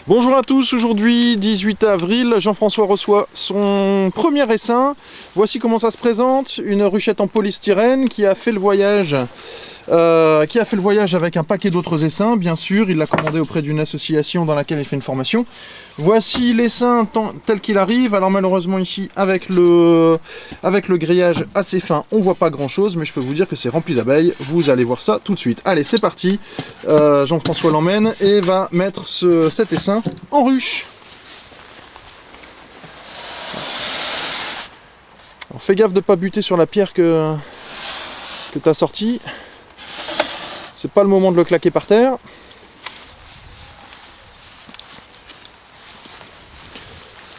Bonjour à tous, aujourd'hui 18 avril, Jean-François reçoit son premier essaim. Voici comment ça se présente, une ruchette en polystyrène qui a fait le voyage avec un paquet d'autres essaims, bien sûr. Il l'a commandé auprès d'une association dans laquelle il fait une formation. Voici l'essaim tel qu'il arrive. Alors malheureusement ici, avec le grillage assez fin, on voit pas grand chose, mais je peux vous dire que c'est rempli d'abeilles. Vous allez voir ça tout de suite. Allez, c'est parti. Jean-François l'emmène et va mettre cet essaim en ruche. Alors, fais gaffe de ne pas buter sur la pierre que tu as sortie. C'est pas le moment de le claquer par terre.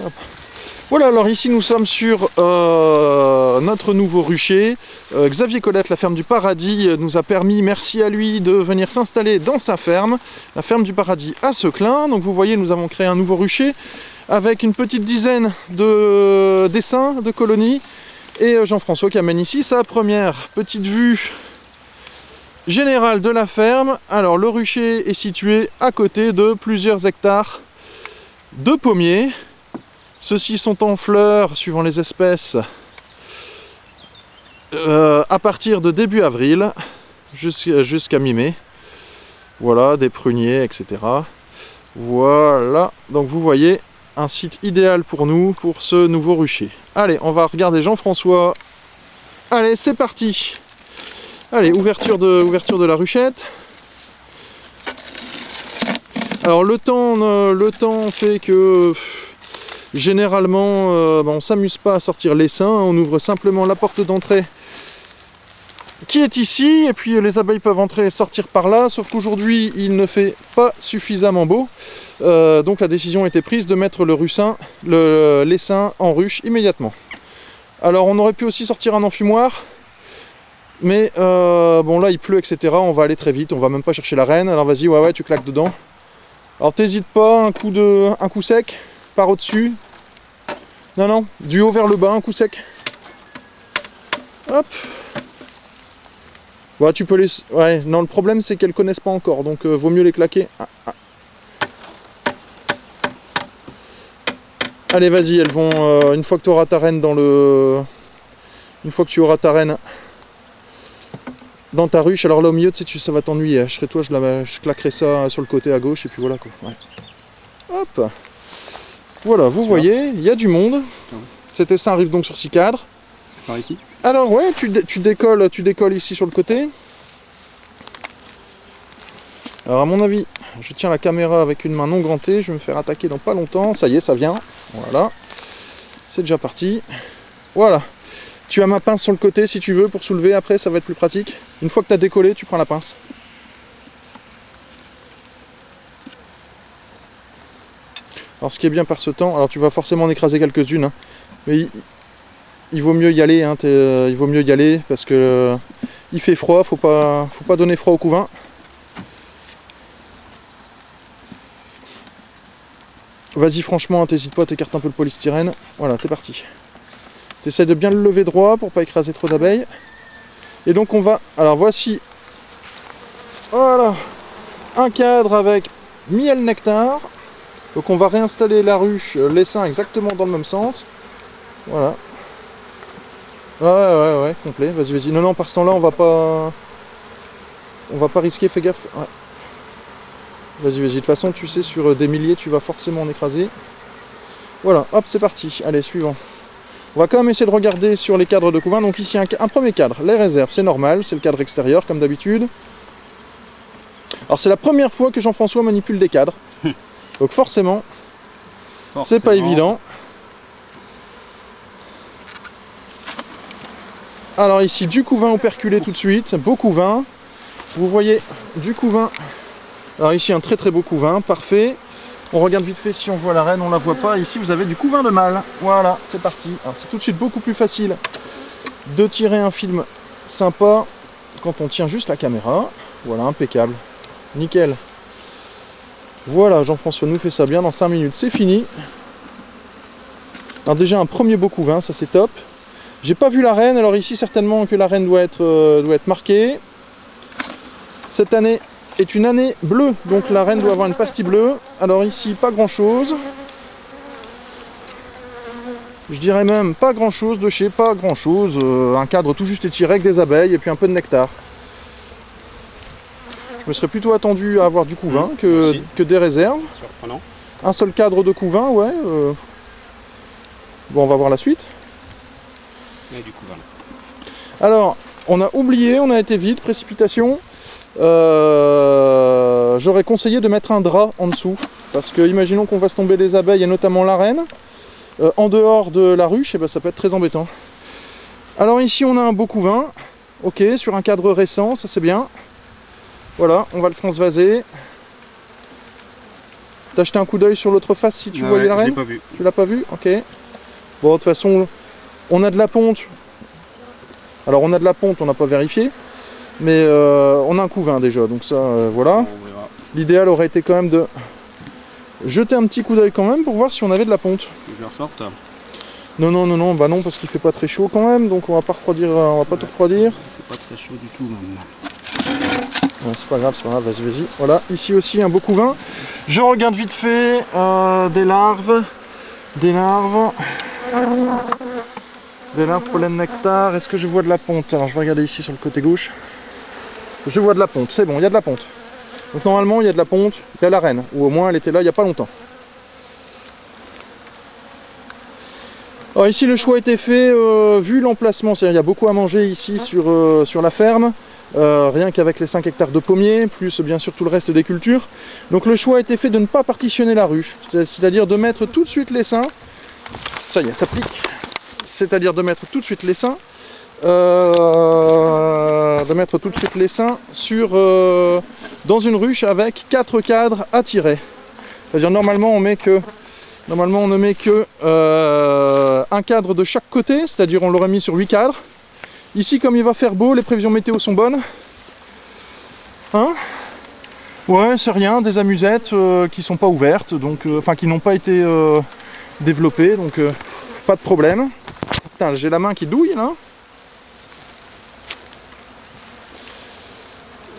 Hop. Voilà, alors ici nous sommes sur notre nouveau rucher. Xavier Colette, la ferme du Paradis, nous a permis, merci à lui, de venir s'installer dans sa ferme, la ferme du Paradis à Seclin. Donc vous voyez, nous avons créé un nouveau rucher avec une petite dizaine d'essaims, de colonies. Et Jean-François qui amène ici sa première petite vue générale de la ferme. Alors le rucher est situé à côté de plusieurs hectares de pommiers. Ceux-ci sont en fleurs, suivant les espèces, à partir de début avril jusqu'à mi-mai. Voilà, des pruniers, etc. Voilà, donc vous voyez, un site idéal pour nous, pour ce nouveau rucher. Allez, on va regarder Jean-François. Allez, c'est parti. Allez, ouverture de la ruchette. Alors le temps fait que généralement on s'amuse pas à sortir l'essaim, on ouvre simplement la porte d'entrée qui est ici, et puis les abeilles peuvent entrer et sortir par là, sauf qu'aujourd'hui il ne fait pas suffisamment beau, donc la décision a été prise de mettre l'essaim en ruche immédiatement. Alors on aurait pu aussi sortir un enfumoir, mais bon là il pleut, etc. On va aller très vite, on va même pas chercher la reine. Alors vas-y, ouais, tu claques dedans. Alors t'hésites pas, un coup sec, par au-dessus. Non, du haut vers le bas, un coup sec. Hop. Ouais, tu peux les... Ouais, non, le problème c'est qu'elles connaissent pas encore, donc vaut mieux les claquer. Allez, vas-y, elles vont... une fois que tu auras ta reine Une fois que tu auras ta reine dans ta ruche, alors là au milieu, tu sais, ça va t'ennuyer. Je serais toi, je claquerai ça sur le côté à gauche, et puis voilà quoi. Ouais. Hop. Voilà, vous voyez, il y a du monde. Cet essaim arrive donc sur 6 cadres. Par ici. Alors ouais, tu décolles ici sur le côté. Alors à mon avis, je tiens la caméra avec une main non gantée, je vais me faire attaquer dans pas longtemps. Ça y est, ça vient. Voilà. C'est déjà parti. Voilà. Tu as ma pince sur le côté si tu veux pour soulever, après ça va être plus pratique. Une fois que tu as décollé, tu prends la pince. Alors ce qui est bien par ce temps, alors tu vas forcément en écraser quelques-unes, hein, mais il vaut mieux y aller, hein, il vaut mieux y aller parce que il fait froid, faut pas donner froid au couvain. Vas-y franchement, t'hésites pas, t'écartes un peu le polystyrène. Voilà, t'es parti. T'essayes de bien le lever droit pour pas écraser trop d'abeilles. Et donc on va, alors voici, voilà, un cadre avec miel nectar. Donc on va réinstaller la ruche, l'essaim exactement dans le même sens. Voilà. Ouais, complet. Vas-y. Non, par ce temps-là, on va pas risquer, fais gaffe. Ouais. Vas-y. De toute façon, tu sais, sur des milliers, tu vas forcément en écraser. Voilà, hop, c'est parti. Allez, suivant. On va quand même essayer de regarder sur les cadres de couvain. Donc ici, un premier cadre, les réserves, c'est normal, c'est le cadre extérieur, comme d'habitude. Alors c'est la première fois que Jean-François manipule des cadres. Donc forcément, c'est pas évident. Alors ici, du couvain operculé tout de suite, beau couvain. Vous voyez, du couvain. Alors ici, un très beau couvain, parfait. On regarde vite fait si on voit la reine, on la voit pas. Ici, vous avez du couvain de mâle. Voilà, c'est parti. Alors c'est tout de suite beaucoup plus facile de tirer un film sympa quand on tient juste la caméra. Voilà, impeccable. Nickel. Voilà, Jean-François nous fait ça bien, dans 5 minutes c'est fini. Alors déjà un premier beau couvain, ça c'est top. J'ai pas vu la reine, alors ici certainement que la reine doit être marquée. Cette année, est une année bleue, donc la reine doit avoir une pastille bleue. Alors ici, pas grand chose. Je dirais même pas grand chose de chez pas grand chose. Un cadre tout juste étiré avec des abeilles et puis un peu de nectar. Je me serais plutôt attendu à avoir du couvain que des réserves. Surprenant. Un seul cadre de couvain, ouais. Bon, on va voir la suite. Mais du couvain. Alors, on a oublié, on a été vite, précipitation. J'aurais conseillé de mettre un drap en dessous. Parce que, imaginons qu'on fasse tomber les abeilles et notamment la reine. En dehors de la ruche, et ben, ça peut être très embêtant. Alors ici, on a un beau couvain. Ok, sur un cadre récent, ça c'est bien. Voilà, on va le transvaser. T'as jeté un coup d'œil sur l'autre face si tu voyais la reine? Je l'ai pas vu. Tu l'as pas vu? Ok. Bon, de toute façon, on a de la ponte. Alors on a de la ponte, on n'a pas vérifié. Mais on a un couvain déjà, donc ça, voilà. L'idéal aurait été quand même de jeter un petit coup d'œil quand même pour voir si on avait de la ponte. Je le ressorte. Non, non, non, non, bah non, parce qu'il fait pas très chaud quand même, donc on va pas refroidir, on va pas tout refroidir. Il fait pas très chaud du tout même. Ouais, c'est pas grave, vas-y, vas-y. Voilà, ici aussi un beau couvain. Je regarde vite fait, des larves, pollen, nectar. Est-ce que je vois de la ponte? Alors je vais regarder ici sur le côté gauche. Je vois de la ponte, c'est bon, il y a de la ponte. Donc normalement il y a de la ponte, il y a la reine, ou au moins elle était là il n'y a pas longtemps. Alors ici le choix a été fait, vu l'emplacement, c'est-à-dire il y a beaucoup à manger ici sur la ferme, rien qu'avec les 5 hectares de pommiers, plus bien sûr tout le reste des cultures. Donc le choix a été fait de ne pas partitionner la ruche, c'est-à-dire de mettre tout de suite l'essaim, ça y est, ça pique, c'est-à-dire de mettre tout de suite l'essaim, dans une ruche avec 4 cadres à tirer. C'est-à-dire normalement on ne met que un cadre de chaque côté, c'est-à-dire on l'aurait mis sur 8 cadres. Ici, comme il va faire beau, les prévisions météo sont bonnes. Hein? Ouais, c'est rien, des amusettes qui sont pas ouvertes, donc enfin qui n'ont pas été développées, donc pas de problème. Putain, j'ai la main qui douille là.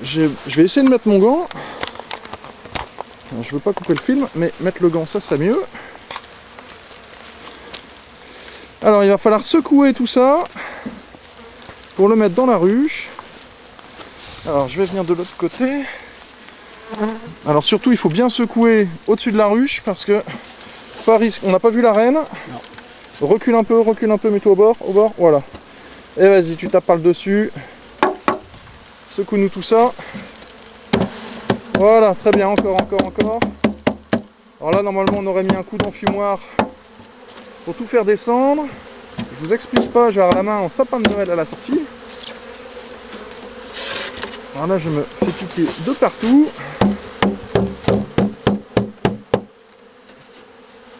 Je vais essayer de mettre mon gant. Alors, je veux pas couper le film, mais mettre le gant, ça serait mieux. Alors, il va falloir secouer tout ça pour le mettre dans la ruche. Alors, je vais venir de l'autre côté. Alors, surtout, il faut bien secouer au-dessus de la ruche parce que, pas risque, on n'a pas vu la reine. Non. Recule un peu, mets-toi au bord, voilà. Et vas-y, tu tapes par le dessus. Secoue-nous tout ça. Voilà, très bien, encore. Alors là, normalement, on aurait mis un coup d'enfumoir pour tout faire descendre. Je vous explique pas, je vais avoir la main en sapin de Noël à la sortie. Alors là, je me fais piquer de partout.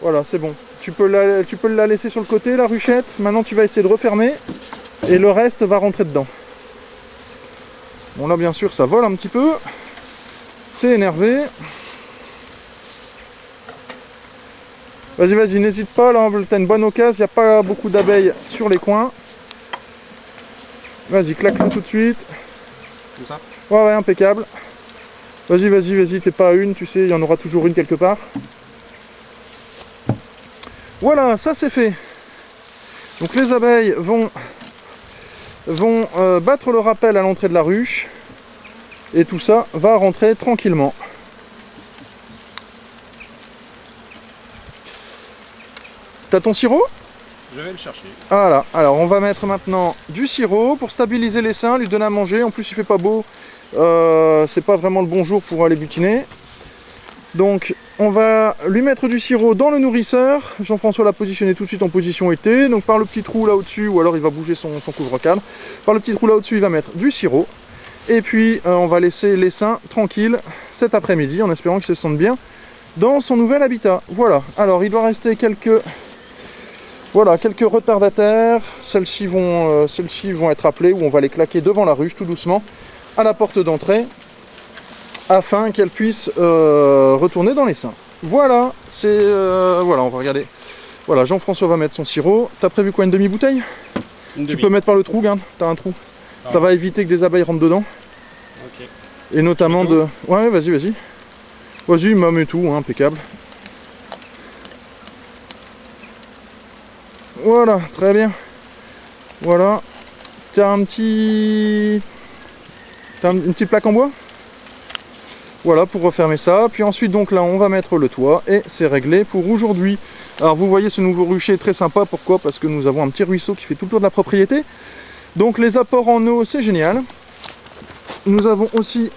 Voilà, c'est bon. Tu peux la laisser sur le côté, la ruchette. Maintenant, tu vas essayer de refermer. Et le reste va rentrer dedans. Bon, là, bien sûr, ça vole un petit peu. C'est énervé. Vas-y, n'hésite pas, là, t'as une bonne occasion, il n'y a pas beaucoup d'abeilles sur les coins. Vas-y, claque-le tout de suite. Comme ça? Ouais, impeccable. Vas-y, t'es pas à une, tu sais, il y en aura toujours une quelque part. Voilà, ça c'est fait. Donc les abeilles vont battre le rappel à l'entrée de la ruche. Et tout ça va rentrer tranquillement. T'as ton sirop? Je vais le chercher. Voilà, alors on va mettre maintenant du sirop pour stabiliser l'essaim, lui donner à manger. En plus il fait pas beau, c'est pas vraiment le bon jour pour aller butiner. Donc on va lui mettre du sirop dans le nourrisseur. Jean-François l'a positionné tout de suite en position été. Donc par le petit trou là au-dessus, ou alors il va bouger son couvre-cadre. Par le petit trou là au-dessus, il va mettre du sirop. Et puis on va laisser l'essaim tranquille cet après-midi en espérant qu'il se sente bien dans son nouvel habitat. Voilà, alors il doit rester quelques retardataires. Celles-ci vont être appelées, ou on va les claquer devant la ruche tout doucement à la porte d'entrée afin qu'elles puissent retourner dans l'essaim. Voilà, voilà, on va regarder. Voilà, Jean-François va mettre son sirop. T'as prévu quoi, une demi-bouteille? Tu peux mettre par le trou, regarde, t'as un trou. Ça va éviter que des abeilles rentrent dedans. Ok. Et notamment de... Ouais, vas-y, vas-y. Vas-y, mâme et tout, hein, impeccable. Voilà, très bien. Voilà. T'as un petit... T'as une petite plaque en bois? Voilà, pour refermer ça. Puis ensuite, donc là, on va mettre le toit et c'est réglé pour aujourd'hui. Alors, vous voyez ce nouveau rucher très sympa. Pourquoi? Parce que nous avons un petit ruisseau qui fait tout le tour de la propriété. Donc, les apports en eau, c'est génial. Nous avons aussi